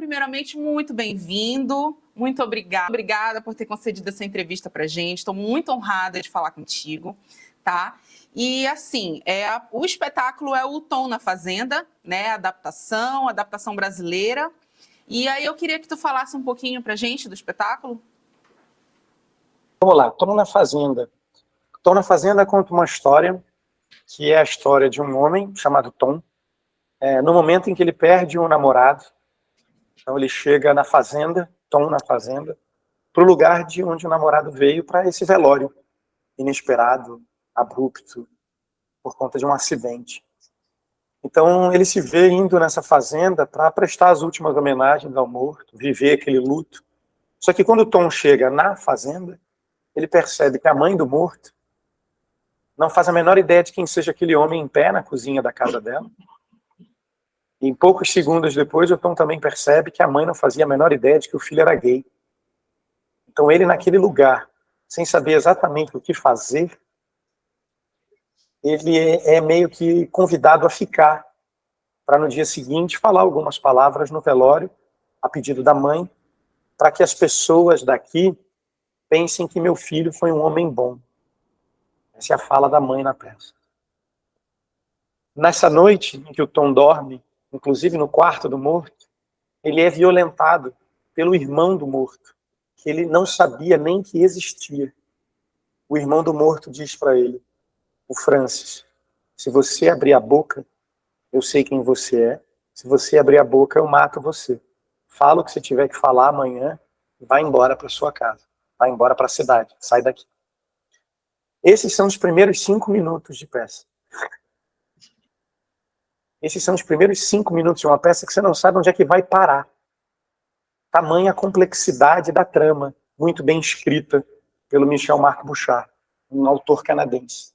primeiramente, muito bem-vindo, muito obrigada por ter concedido essa entrevista para a gente. Estou muito honrada de falar contigo, tá? E, assim, o espetáculo é o Tom na Fazenda, né? Adaptação brasileira. E aí eu queria que tu falasse um pouquinho para a gente do espetáculo. Vamos lá, Tom na Fazenda. Tom na Fazenda conta uma história, que é a história de um homem chamado Tom, no momento em que ele perde um namorado. Então ele chega na fazenda, Tom na Fazenda, para o lugar de onde o namorado veio, para esse velório inesperado, abrupto, por conta de um acidente. Então ele se vê indo nessa fazenda para prestar as últimas homenagens ao morto, viver aquele luto. Só que quando o Tom chega na fazenda, ele percebe que a mãe do morto não faz a menor ideia de quem seja aquele homem em pé na cozinha da casa dela. E em poucos segundos depois, o Tom também percebe que a mãe não fazia a menor ideia de que o filho era gay. Então ele, naquele lugar, sem saber exatamente o que fazer, ele é meio que convidado a ficar, para no dia seguinte falar algumas palavras no velório, a pedido da mãe, para que as pessoas daqui pensem que meu filho foi um homem bom. Essa é a fala da mãe na peça. Nessa noite em que o Tom dorme, inclusive no quarto do morto, ele é violentado pelo irmão do morto, que ele não sabia nem que existia. O irmão do morto diz para ele: o Francis, se você abrir a boca, eu sei quem você é. Se você abrir a boca, eu mato você. Fala o que você tiver que falar amanhã e vai embora para sua casa. Vai embora para a cidade. Sai daqui. Esses são os primeiros 5 minutos de peça. Esses são os primeiros 5 minutos de uma peça que você não sabe onde é que vai parar. Tamanha complexidade da trama, muito bem escrita pelo Michel-Marc Bouchard, um autor canadense.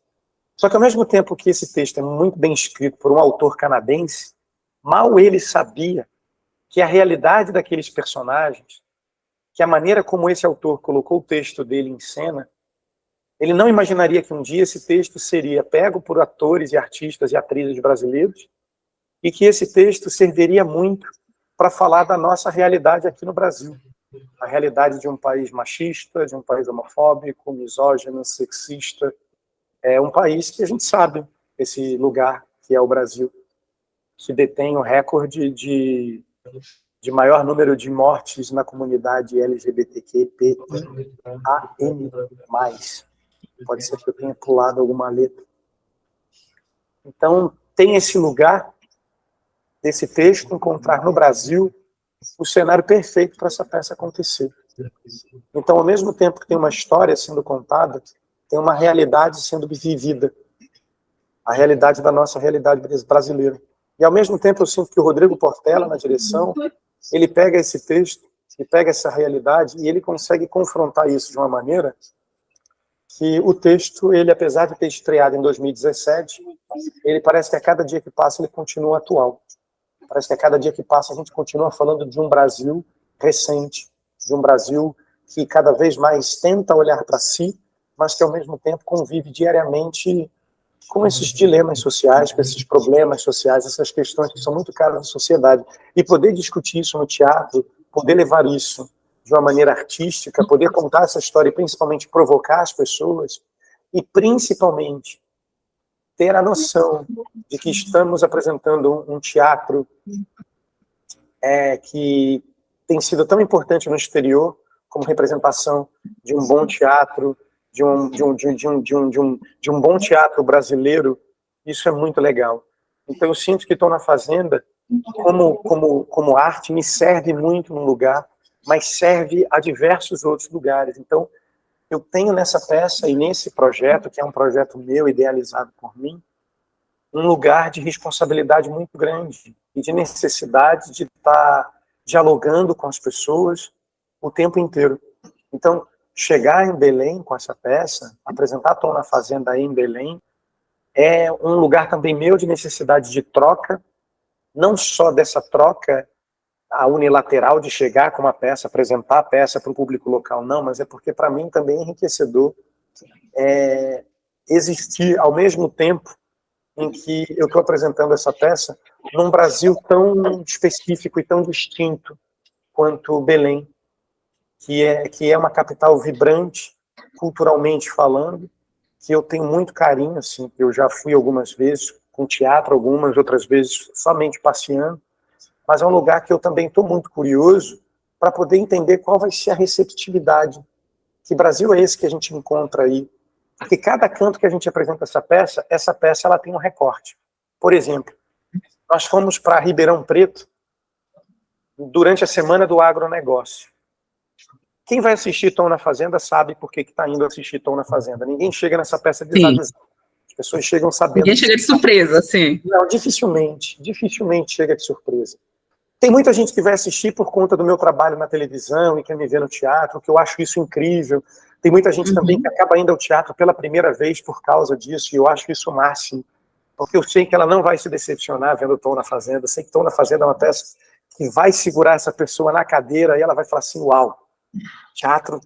Só que ao mesmo tempo que esse texto é muito bem escrito por um autor canadense, mal ele sabia que a realidade daqueles personagens, que a maneira como esse autor colocou o texto dele em cena, ele não imaginaria que um dia esse texto seria pego por atores e artistas e atrizes brasileiros e que esse texto serviria muito para falar da nossa realidade aqui no Brasil. A realidade de um país machista, de um país homofóbico, misógino, sexista. É um país que a gente sabe, esse lugar que é o Brasil, que detém o recorde de maior número de mortes na comunidade LGBTQIA+. Pode ser que eu tenha pulado alguma letra. Então, tem esse lugar desse texto encontrar no Brasil o cenário perfeito para essa peça acontecer. Então, ao mesmo tempo que tem uma história sendo contada, tem uma realidade sendo vivida. A realidade da nossa realidade brasileira. E, ao mesmo tempo, eu sinto que o Rodrigo Portela, na direção, ele pega esse texto, ele pega essa realidade e ele consegue confrontar isso de uma maneira que o texto, ele, apesar de ter estreado em 2017, ele parece que a cada dia que passa ele continua atual. Parece que a cada dia que passa a gente continua falando de um Brasil recente, de um Brasil que cada vez mais tenta olhar para si, mas que ao mesmo tempo convive diariamente com esses dilemas sociais, com esses problemas sociais, essas questões que são muito caras na sociedade. E poder discutir isso no teatro, poder levar isso de uma maneira artística, poder contar essa história e principalmente provocar as pessoas, e principalmente ter a noção de que estamos apresentando um teatro que tem sido tão importante no exterior como representação de um bom teatro, de um bom teatro brasileiro. Isso é muito legal. Então eu sinto que estou na Fazenda, como arte, me serve muito num lugar, mas serve a diversos outros lugares. Então eu tenho nessa peça e nesse projeto, que é um projeto meu, idealizado por mim, um lugar de responsabilidade muito grande e de necessidade de estar dialogando com as pessoas o tempo inteiro. Então, chegar em Belém com essa peça, apresentar Tom na Fazenda aí em Belém, é um lugar também meu de necessidade de troca, não só dessa troca a unilateral de chegar com uma peça, apresentar a peça para o público local, não, mas é porque para mim também é enriquecedor existir ao mesmo tempo em que eu estou apresentando essa peça num Brasil tão específico e tão distinto quanto Belém, que é uma capital vibrante, culturalmente falando, que eu tenho muito carinho, assim, que eu já fui algumas vezes, com teatro algumas, outras vezes somente passeando, mas é um lugar que eu também estou muito curioso para poder entender qual vai ser a receptividade. Que Brasil é esse que a gente encontra aí? Porque cada canto que a gente apresenta essa peça ela tem um recorte. Por exemplo, nós fomos para Ribeirão Preto durante a Semana do Agronegócio. Quem vai assistir Tom na Fazenda sabe por que está indo assistir Tom na Fazenda. Ninguém chega nessa peça desavisado. As pessoas chegam sabendo. Ninguém chega de surpresa, sim. Não, dificilmente chega de surpresa. Tem muita gente que vai assistir por conta do meu trabalho na televisão e quer me ver no teatro, que eu acho isso incrível. Tem muita gente também que acaba indo ao teatro pela primeira vez por causa disso, e eu acho isso o máximo. Porque eu sei que ela não vai se decepcionar vendo Tom na Fazenda. Eu sei que Tom na Fazenda é uma peça que vai segurar essa pessoa na cadeira e ela vai falar assim, uau, teatro.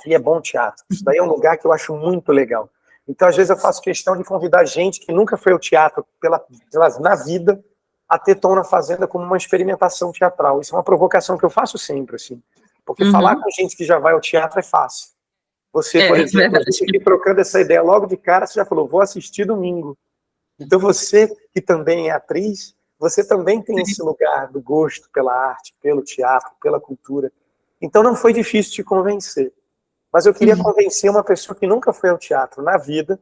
E é bom teatro. Isso daí é um lugar que eu acho muito legal. Então, às vezes, eu faço questão de convidar gente que nunca foi ao teatro na vida a ter Tom na Fazenda como uma experimentação teatral. Isso é uma provocação que eu faço sempre, assim. Porque falar com gente que já vai ao teatro é fácil. Você, por exemplo, aqui trocando essa ideia logo de cara, você já falou, vou assistir domingo. Então, você que também é atriz, você também tem esse lugar do gosto pela arte, pelo teatro, pela cultura. Então, não foi difícil te convencer. Mas eu queria convencer uma pessoa que nunca foi ao teatro na vida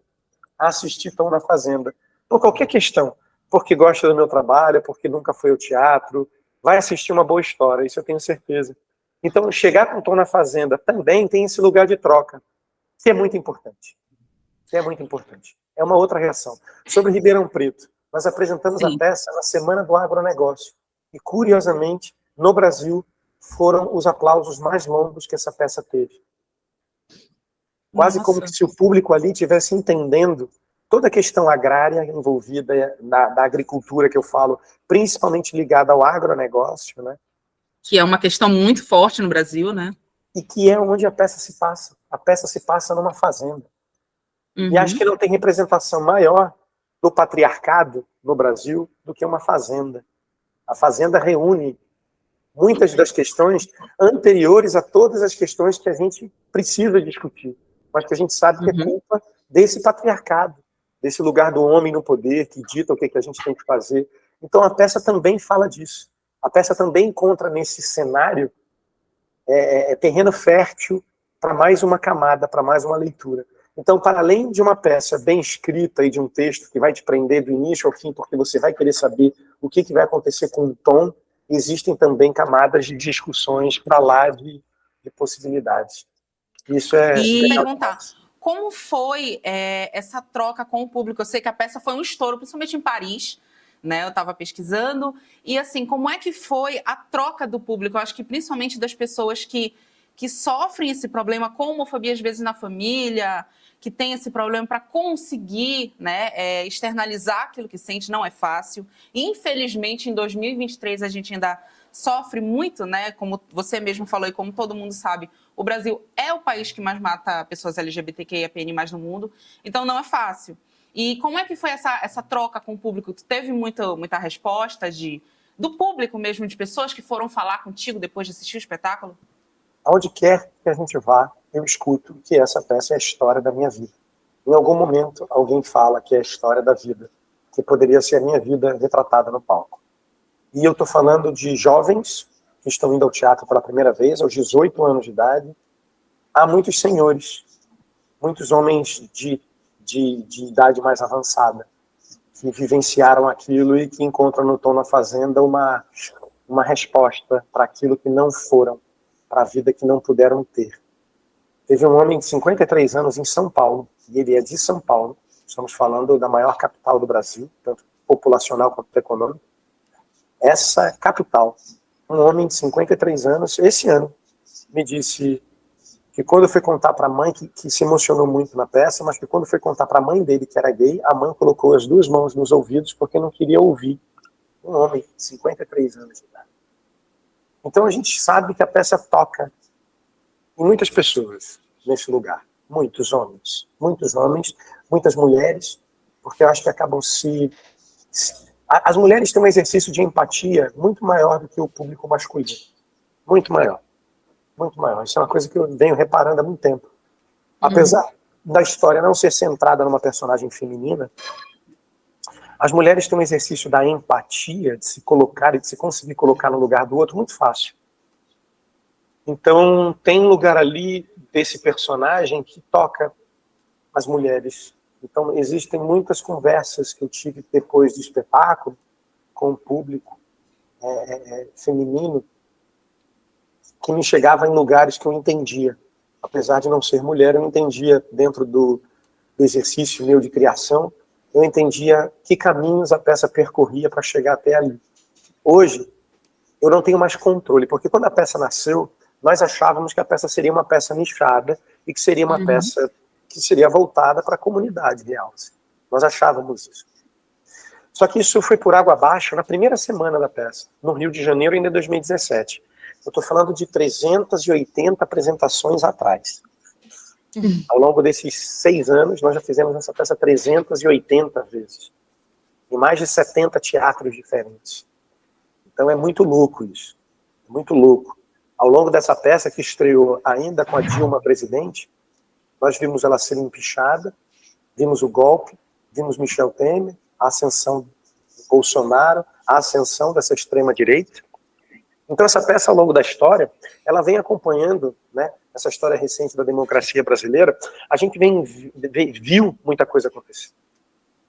a assistir Tom na Fazenda. Por qualquer questão. Porque gosta do meu trabalho, porque nunca foi ao teatro. Vai assistir uma boa história, isso eu tenho certeza. Então, chegar com Tom na Fazenda também tem esse lugar de troca, que é muito importante. É uma outra reação. Sobre Ribeirão Preto, nós apresentamos a peça na Semana do Agronegócio. E, curiosamente, no Brasil, foram os aplausos mais longos que essa peça teve. Quase como se o público ali estivesse entendendo toda a questão agrária envolvida da agricultura que eu falo, principalmente ligada ao agronegócio, né? Que é uma questão muito forte no Brasil, né? E que é onde a peça se passa. A peça se passa numa fazenda. E acho que não tem representação maior do patriarcado no Brasil do que uma fazenda. A fazenda reúne muitas das questões anteriores a todas as questões que a gente precisa discutir, mas que a gente sabe que é culpa desse patriarcado, desse lugar do homem no poder, que dita o que a gente tem que fazer. Então a peça também fala disso. A peça também encontra nesse cenário terreno fértil para mais uma camada, para mais uma leitura. Então, para além de uma peça bem escrita e de um texto que vai te prender do início ao fim, porque você vai querer saber o que vai acontecer com o Tom, existem também camadas de discussões para lá de possibilidades. Isso é... E perguntar, como foi essa troca com o público? Eu sei que a peça foi um estouro, principalmente em Paris, né? Eu estava pesquisando. E, assim, como é que foi a troca do público? Eu acho que principalmente das pessoas que sofrem esse problema com homofobia, às vezes, na família, que tem esse problema para conseguir, né, externalizar aquilo que sente, não é fácil. E, infelizmente, em 2023, a gente ainda sofre muito, né? Como você mesmo falou e como todo mundo sabe, o Brasil é o país que mais mata pessoas LGBTQIAPN+ no mundo, então não é fácil. E como é que foi essa troca com o público? Tu teve muita resposta do público mesmo, de pessoas que foram falar contigo depois de assistir o espetáculo? Aonde quer que a gente vá, eu escuto que essa peça é a história da minha vida. Em algum momento, alguém fala que é a história da vida, que poderia ser a minha vida retratada no palco. E eu estou falando de jovens que estão indo ao teatro pela primeira vez, aos 18 anos de idade. Há muitos senhores, muitos homens de idade mais avançada, que vivenciaram aquilo e que encontram no Tom na Fazenda uma resposta para aquilo que não foram, para a vida que não puderam ter. Teve um homem de 53 anos em São Paulo, e ele é de São Paulo, estamos falando da maior capital do Brasil, tanto populacional quanto econômico. Essa capital, um homem de 53 anos, esse ano, me disse que quando foi contar para a mãe, que se emocionou muito na peça, mas que quando foi contar para a mãe dele, que era gay, a mãe colocou as duas mãos nos ouvidos porque não queria ouvir um homem de 53 anos de idade. Então a gente sabe que a peça toca em muitas pessoas nesse lugar. Muitos homens, muitas mulheres, porque eu acho que acabam as mulheres têm um exercício de empatia muito maior do que o público masculino. muito maior. Muito maior. Isso é uma coisa que eu venho reparando há muito tempo. Apesar da história não ser centrada numa personagem feminina, as mulheres têm um exercício da empatia, de se colocar e de se conseguir colocar no lugar do outro muito fácil. Então, tem um lugar ali desse personagem que toca as mulheres. Então, existem muitas conversas que eu tive depois do espetáculo com o público feminino que me chegava em lugares que eu entendia. Apesar de não ser mulher, eu entendia dentro do exercício meu de criação, eu entendia que caminhos a peça percorria para chegar até ali. Hoje, eu não tenho mais controle, porque quando a peça nasceu, nós achávamos que a peça seria uma peça nichada e que seria uma peça que seria voltada para a comunidade real. Nós achávamos isso. Só que isso foi por água abaixo na primeira semana da peça, no Rio de Janeiro, ainda em 2017. Eu estou falando de 380 apresentações atrás. Ao longo desses 6 anos, nós já fizemos essa peça 380 vezes. Em mais de 70 teatros diferentes. Então é muito louco isso. Muito louco. Ao longo dessa peça, que estreou ainda com a Dilma presidente, nós vimos ela ser empichada, vimos o golpe, vimos Michel Temer, a ascensão do Bolsonaro, a ascensão dessa extrema-direita. Então essa peça, ao longo da história, ela vem acompanhando, né, essa história recente da democracia brasileira. A gente viu muita coisa acontecer.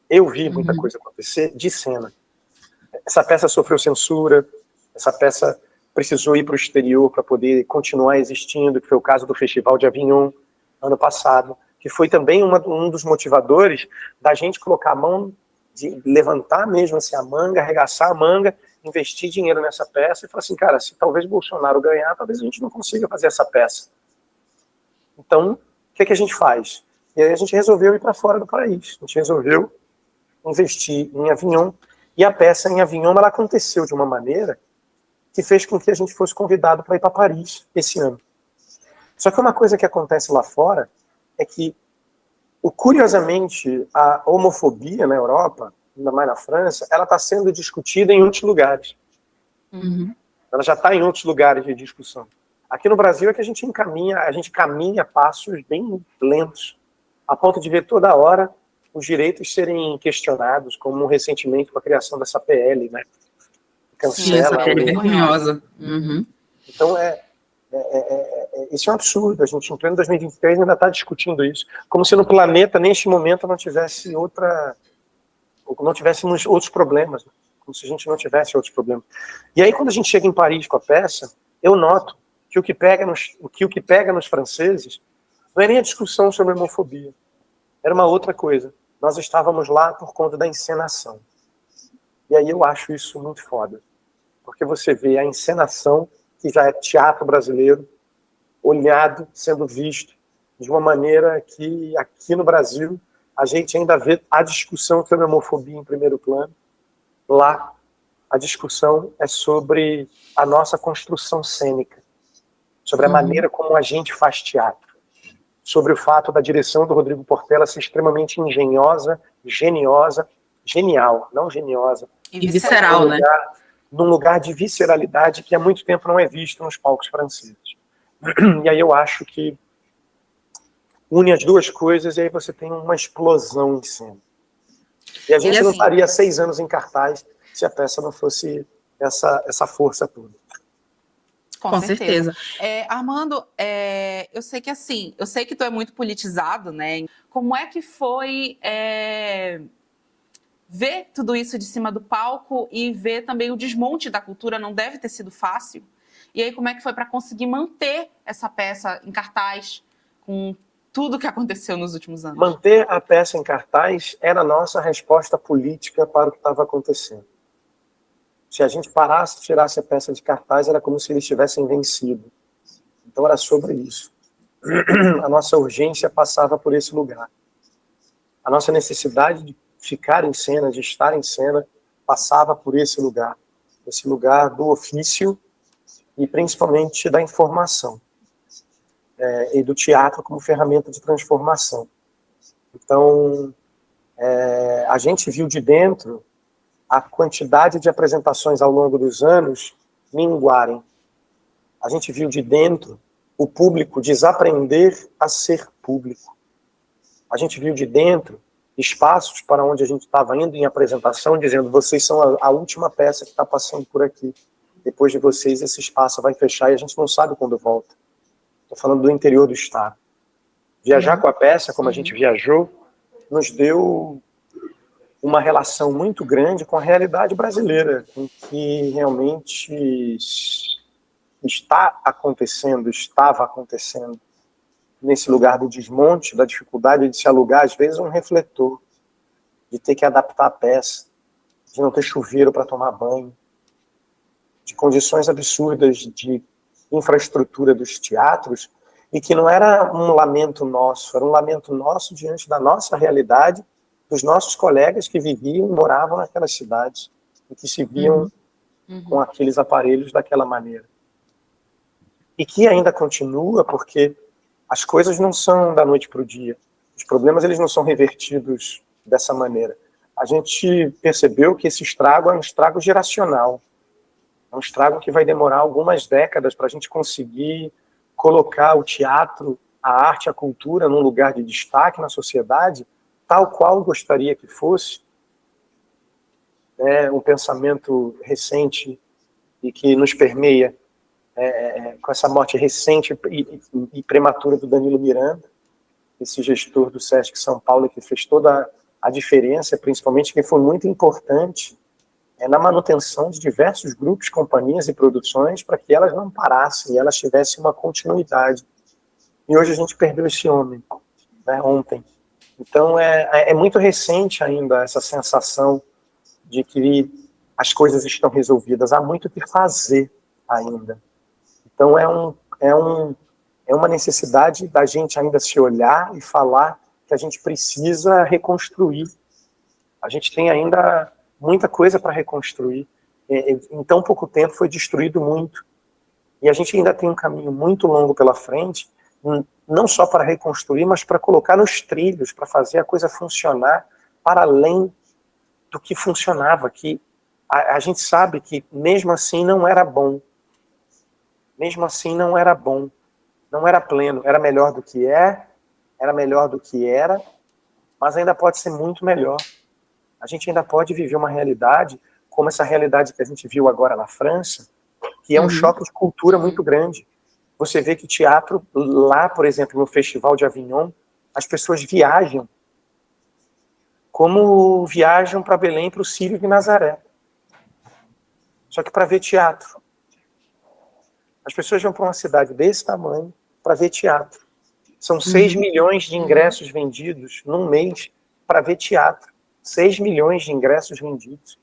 Eu vi muita coisa acontecer de cena. Essa peça sofreu censura, essa peça precisou ir para o exterior para poder continuar existindo, que foi o caso do Festival de Avignon, ano passado, que foi também um dos motivadores da gente colocar a mão, de levantar mesmo assim a manga, arregaçar a manga, investir dinheiro nessa peça e falar assim, cara, se talvez Bolsonaro ganhar, talvez a gente não consiga fazer essa peça. Então, o que a gente faz? E aí a gente resolveu ir para fora do país. A gente resolveu investir em Avignon. E a peça em Avignon, ela aconteceu de uma maneira que fez com que a gente fosse convidado para ir para Paris esse ano. Só que uma coisa que acontece lá fora é que, curiosamente, a homofobia na Europa, ainda mais na França, ela está sendo discutida em outros lugares. Ela já está em outros lugares de discussão. Aqui no Brasil é que a gente caminha passos bem lentos, a ponto de ver toda hora os direitos serem questionados, como recentemente com a criação dessa PL, né? Sim, essa PL vergonhosa. Então, isso é um absurdo. A gente, em pleno 2023, ainda está discutindo isso. Como se no planeta, neste momento, não tivéssemos outros problemas. Né? Como se a gente não tivesse outros problemas. E aí, quando a gente chega em Paris com a peça, eu noto que o que pega nos franceses não é nem a discussão sobre homofobia. Era uma outra coisa. Nós estávamos lá por conta da encenação. E aí eu acho isso muito foda. Porque você vê a encenação, que já é teatro brasileiro, olhado, sendo visto de uma maneira que aqui no Brasil a gente ainda vê a discussão sobre homofobia em primeiro plano. Lá, a discussão é sobre a nossa construção cênica, sobre a maneira como a gente faz teatro, sobre o fato da direção do Rodrigo Portela ser extremamente engenhosa, geniosa, genial, não geniosa. E visceral, né? Num lugar de visceralidade que há muito tempo não é visto nos palcos franceses. E aí eu acho que une as duas coisas e aí você tem uma explosão em cena. E a gente não estaria 6 anos em cartaz se a peça não fosse essa força toda. Com certeza. Armando, eu sei que tu é muito politizado, né? Como é que foi ver tudo isso de cima do palco e ver também o desmonte da cultura? Não deve ter sido fácil. E aí, como é que foi para conseguir manter essa peça em cartaz com tudo que aconteceu nos últimos anos? Manter a peça em cartaz era a nossa resposta política para o que estava acontecendo. Se a gente parasse, tirasse a peça de cartaz, era como se eles tivessem vencido. Então era sobre isso. A nossa urgência passava por esse lugar. A nossa necessidade de ficar em cena, de estar em cena, passava por esse lugar do ofício e principalmente da informação e do teatro como ferramenta de transformação. Então, a gente viu de dentro a quantidade de apresentações ao longo dos anos minguarem. A gente viu de dentro o público desaprender a ser público. A gente viu de dentro espaços para onde a gente estava indo em apresentação, dizendo: vocês são a última peça que está passando por aqui. Depois de vocês, esse espaço vai fechar e a gente não sabe quando volta. Estou falando do interior do estado. Viajar com a peça, como a gente viajou, nos deu uma relação muito grande com a realidade brasileira, em que realmente estava acontecendo, nesse lugar do desmonte, da dificuldade de se alugar, às vezes, um refletor, de ter que adaptar a peça, de não ter chuveiro para tomar banho, de condições absurdas de infraestrutura dos teatros, e que não era um lamento nosso, era um lamento nosso diante da nossa realidade, dos nossos colegas que viviam e moravam naquelas cidades, e que se viam com aqueles aparelhos daquela maneira. E que ainda continua, porque as coisas não são da noite para o dia. Os problemas, eles não são revertidos dessa maneira. A gente percebeu que esse estrago é um estrago geracional. É um estrago que vai demorar algumas décadas para a gente conseguir colocar o teatro, a arte, a cultura num lugar de destaque na sociedade, tal qual gostaria que fosse. Um pensamento recente e que nos permeia com essa morte recente e prematura do Danilo Miranda, esse gestor do Sesc São Paulo, que fez toda a diferença, principalmente que foi muito importante na manutenção de diversos grupos, companhias e produções, para que elas não parassem e elas tivessem uma continuidade. E hoje a gente perdeu esse homem, ontem. Então é muito recente ainda essa sensação de que as coisas estão resolvidas. Há muito o que fazer ainda. Então é uma necessidade da gente ainda se olhar e falar que a gente precisa reconstruir. A gente tem ainda muita coisa para reconstruir. Em tão pouco tempo foi destruído muito. E a gente ainda tem um caminho muito longo pela frente, não só para reconstruir, mas para colocar nos trilhos, para fazer a coisa funcionar para além do que funcionava, que a gente sabe que mesmo assim não era bom. Mesmo assim não era bom, não era pleno, era melhor do que era melhor do que era, mas ainda pode ser muito melhor. A gente ainda pode viver uma realidade, como essa realidade que a gente viu agora na França, que é um choque de cultura muito grande. Você vê que teatro, lá, por exemplo, no Festival de Avignon, as pessoas viajam, como viajam para Belém, para o Círio de Nazaré. Só que para ver teatro. As pessoas vão para uma cidade desse tamanho para ver teatro. São 6 milhões de ingressos vendidos num mês para ver teatro. 6 milhões de ingressos vendidos.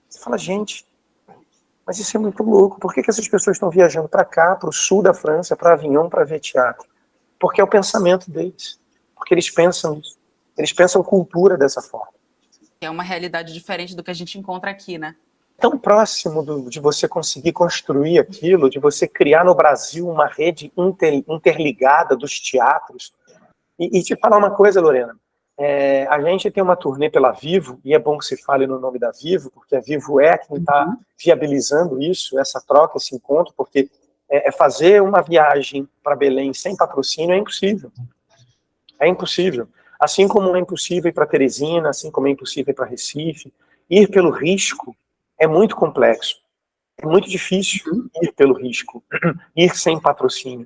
Você fala, gente, mas isso é muito louco. Por que essas pessoas estão viajando para cá, para o sul da França, para Avignon, para ver teatro? Porque é o pensamento deles. Porque eles pensam isso. Eles pensam cultura dessa forma. É uma realidade diferente do que a gente encontra aqui, né? Tão próximo de você conseguir construir aquilo, de você criar no Brasil uma rede interligada dos teatros. E te falar uma coisa, Lorena, a gente tem uma turnê pela Vivo, e é bom que se fale no nome da Vivo, porque a Vivo é quem está viabilizando isso, essa troca, esse encontro, porque fazer uma viagem para Belém sem patrocínio é impossível. É impossível. Assim como é impossível ir para Teresina, assim como é impossível ir para Recife, ir pelo risco é muito complexo. É muito difícil ir pelo risco, ir sem patrocínio.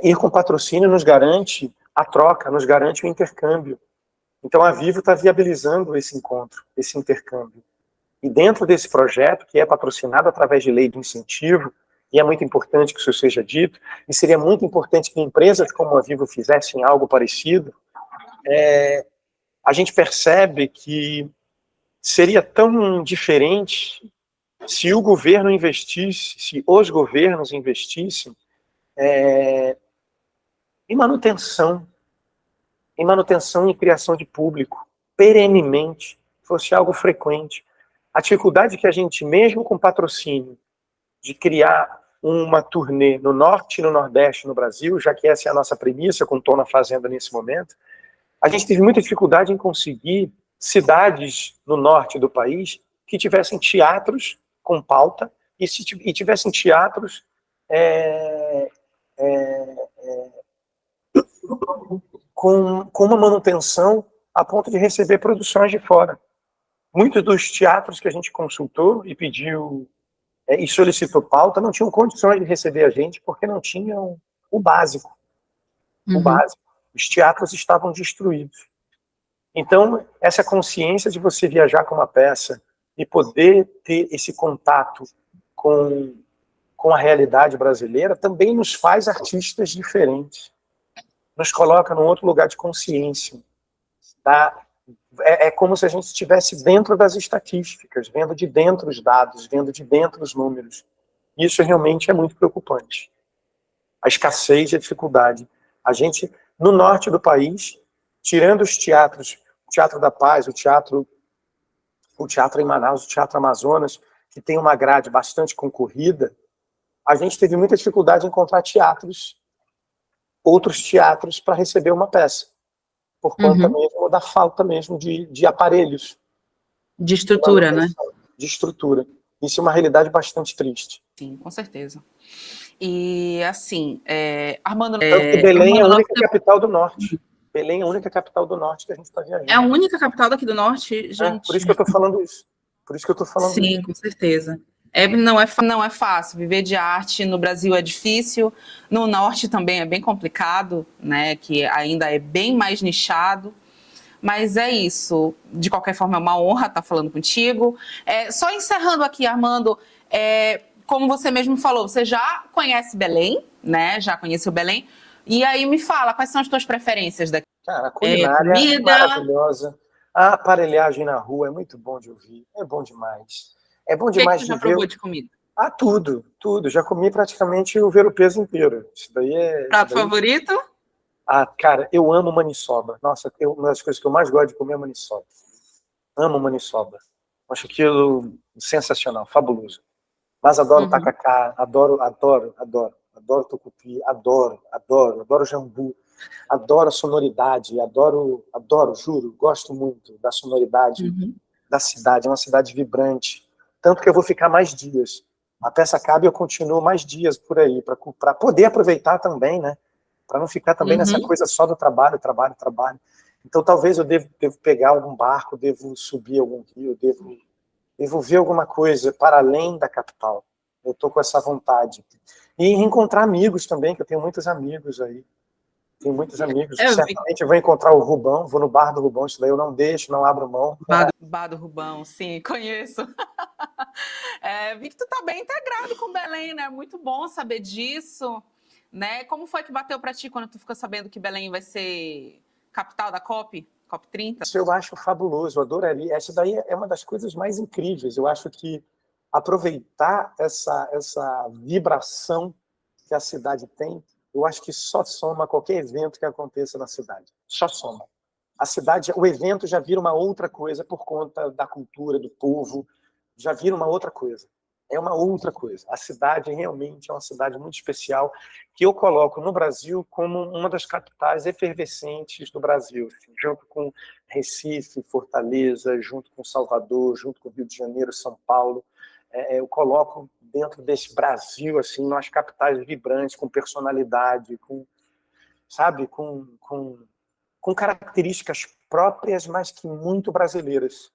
Ir com patrocínio nos garante a troca, nos garante o intercâmbio. Então a Vivo está viabilizando esse encontro, esse intercâmbio. E dentro desse projeto, que é patrocinado através de lei de incentivo, e é muito importante que isso seja dito, e seria muito importante que empresas como a Vivo fizessem algo parecido, a gente percebe que seria tão diferente se o governo investisse, se os governos investissem em manutenção e criação de público, perenemente, fosse algo frequente. A dificuldade que a gente, mesmo com patrocínio, de criar uma turnê no norte e no nordeste no Brasil, já que essa é a nossa premissa, com o Tom na Fazenda nesse momento, a gente teve muita dificuldade em conseguir cidades no norte do país que tivessem teatros com pauta e tivessem teatros é, com uma manutenção a ponto de receber produções de fora. Muitos dos teatros que a gente consultou e pediu e solicitou pauta não tinham condições de receber a gente porque não tinham o básico. O básico. Os teatros estavam destruídos. Então, essa consciência de você viajar com uma peça e poder ter esse contato com a realidade brasileira também nos faz artistas diferentes. Nos coloca num outro lugar de consciência. Tá? É como se a gente estivesse dentro das estatísticas, vendo de dentro os dados, vendo de dentro os números. Isso realmente é muito preocupante. A escassez e a dificuldade. A gente, no norte do país, tirando os teatros, o Teatro da Paz, o teatro em Manaus, o Teatro Amazonas, que tem uma grade bastante concorrida, a gente teve muita dificuldade em encontrar outros teatros para receber uma peça, por conta mesmo da falta mesmo de aparelhos. De estrutura, né? De estrutura. Isso é uma realidade bastante triste. Sim, com certeza. E, assim, Armando... Tanto que Belém é a única capital do norte. Belém é a única capital do norte que a gente está viajando. É a única capital daqui do norte, gente. Por isso que eu estou falando isso. Por isso que eu estou falando Sim, isso. com certeza. Não é fácil. Viver de arte no Brasil é difícil. No norte também é bem complicado, né? Que ainda é bem mais nichado. Mas é isso. De qualquer forma, é uma honra estar falando contigo. Só encerrando aqui, Armando, como você mesmo falou, você já conhece Belém, né? Já conheceu Belém. E aí me fala, quais são as tuas preferências daqui? Cara, a culinária é maravilhosa. A aparelhagem na rua é muito bom de ouvir. É bom demais. É bom demais de ver. O que você já provou de comida? Tudo. Já comi praticamente o ver-o-peso inteiro. Isso daí é... Prato favorito? Cara, eu amo maniçoba. Nossa, uma das coisas que eu mais gosto de comer é maniçoba. Amo maniçoba. Acho aquilo sensacional, fabuloso. Mas adoro tacacá, adoro tucupi, adoro jambu, adoro a sonoridade, adoro, juro, gosto muito da sonoridade da cidade, é uma cidade vibrante, tanto que eu vou ficar mais dias. A peça acaba e eu continuo mais dias por aí, para poder aproveitar também, né? Para não ficar também nessa coisa só do trabalho. Então talvez eu devo pegar algum barco, devo subir algum rio, devo ver alguma coisa para além da capital. Eu estou com essa vontade. E encontrar amigos também, que eu tenho muitos amigos aí. Tenho muitos amigos. Certamente eu vou encontrar o Rubão, vou no bar do Rubão, isso daí eu não deixo, não abro mão. Bar do Rubão, sim, conheço. Vi que tu tá bem integrado com Belém, né? Muito bom saber disso. Né? Como foi que bateu para ti quando tu ficou sabendo que Belém vai ser capital da COP30? Isso eu acho fabuloso, eu adoraria. Essa daí é uma das coisas mais incríveis. Eu acho que aproveitar essa vibração que a cidade tem, eu acho que só soma qualquer evento que aconteça na cidade. Só soma. A cidade, o evento já vira uma outra coisa por conta da cultura, do povo, já vira uma outra coisa. É uma outra coisa. A cidade realmente é uma cidade muito especial, que eu coloco no Brasil como uma das capitais efervescentes do Brasil, junto com Recife, Fortaleza, junto com Salvador, junto com Rio de Janeiro, São Paulo. Eu coloco dentro desse Brasil, assim, umas capitais vibrantes, com personalidade, sabe, com características próprias, mas que muito brasileiras.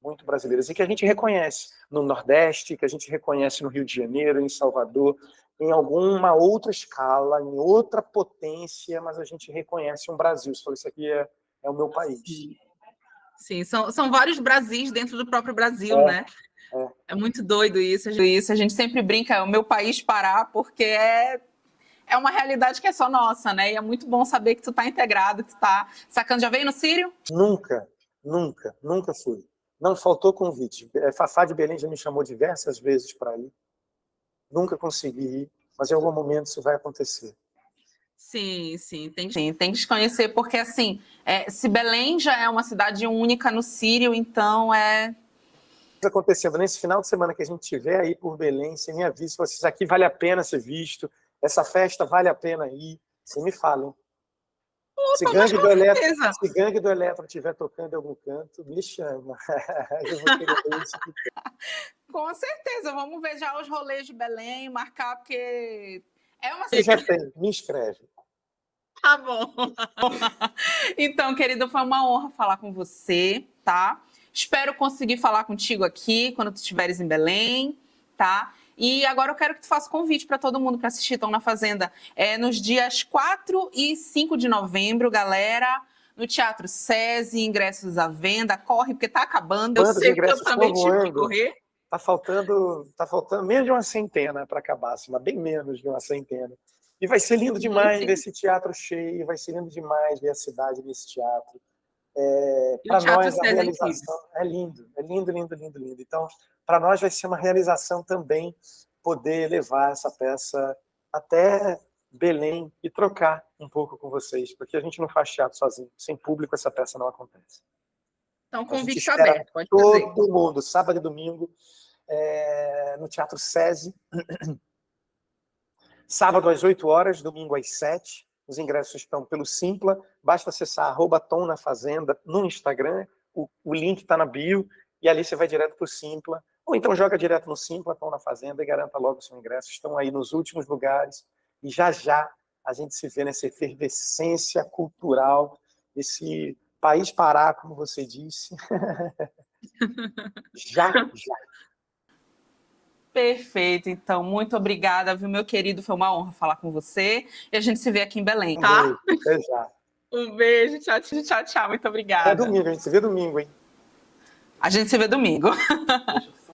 Muito brasileiras, e que a gente reconhece no Nordeste, que a gente reconhece no Rio de Janeiro, em Salvador, em alguma outra escala, em outra potência, mas a gente reconhece um Brasil. Você falou, isso aqui é o meu país. Sim, são vários Brasis dentro do próprio Brasil, né? É muito doido isso. A gente sempre brinca, é o meu país Pará, porque é uma realidade que é só nossa, né? E é muito bom saber que tu tá integrado, que tu tá sacando. Já veio no Sírio? Nunca fui. Não faltou convite. Fafá de Belém já me chamou diversas vezes para ir. Nunca consegui ir, mas em algum momento isso vai acontecer. Sim, tem que conhecer, porque assim, se Belém já é uma cidade única no Sírio, então acontecendo nesse final de semana que a gente tiver aí por Belém, você me avisa, se vocês aqui vale a pena ser visto, essa festa vale a pena ir, você me fala, hein? Se Opa, mas Gangue com do Eletro, certeza. se Gangue do Eletro estiver tocando em algum canto, me chama. Eu vou querer ver isso. Com certeza, vamos ver já os rolês de Belém, marcar, porque é uma Você já tem, me inscreve. Tá bom. Então, querido, foi uma honra falar com você, tá? Espero conseguir falar contigo aqui quando tu estiveres em Belém, tá? E agora eu quero que tu faça convite para todo mundo para assistir Tão na Fazenda. Nos dias 4 e 5 de novembro, galera, no Teatro SESI, ingressos à venda. Corre, porque tá acabando. Eu Quando os sei que eu ingressos também estão tive que voando, correr. tá faltando menos de uma centena para acabar, assim, mas bem menos de uma centena. E vai ser lindo demais ver esse teatro cheio, vai ser lindo demais ver a cidade nesse teatro. E o Para Teatro nós, a SESI é incrível. realização é lindo, é lindo, lindo, lindo, lindo. Então, para nós vai ser uma realização também poder levar essa peça até Belém e trocar um pouco com vocês, porque a gente não faz teatro sozinho. Sem público, essa peça não acontece. Então, o A gente convite está espera aberto, pode fazer. todo mundo, sábado e domingo, no Teatro SESI. Sábado às 8 horas, domingo às 7. Os ingressos estão pelo Simpla. Basta acessar @Tom na Fazenda no Instagram. O link está na bio. E ali você vai direto para o Simpla. Ou então joga direto no Simpla, Tom na Fazenda, e garanta logo o seu ingresso. Estão aí nos últimos lugares. E já já a gente se vê nessa efervescência cultural, esse país Pará, como você disse. Já, já. Perfeito, então, muito obrigada, viu, meu querido? Foi uma honra falar com você. E a gente se vê aqui em Belém, tá? Até já. Um beijo, tchau, tchau, tchau. Muito obrigada. É domingo, a gente se vê domingo, hein? A gente se vê domingo.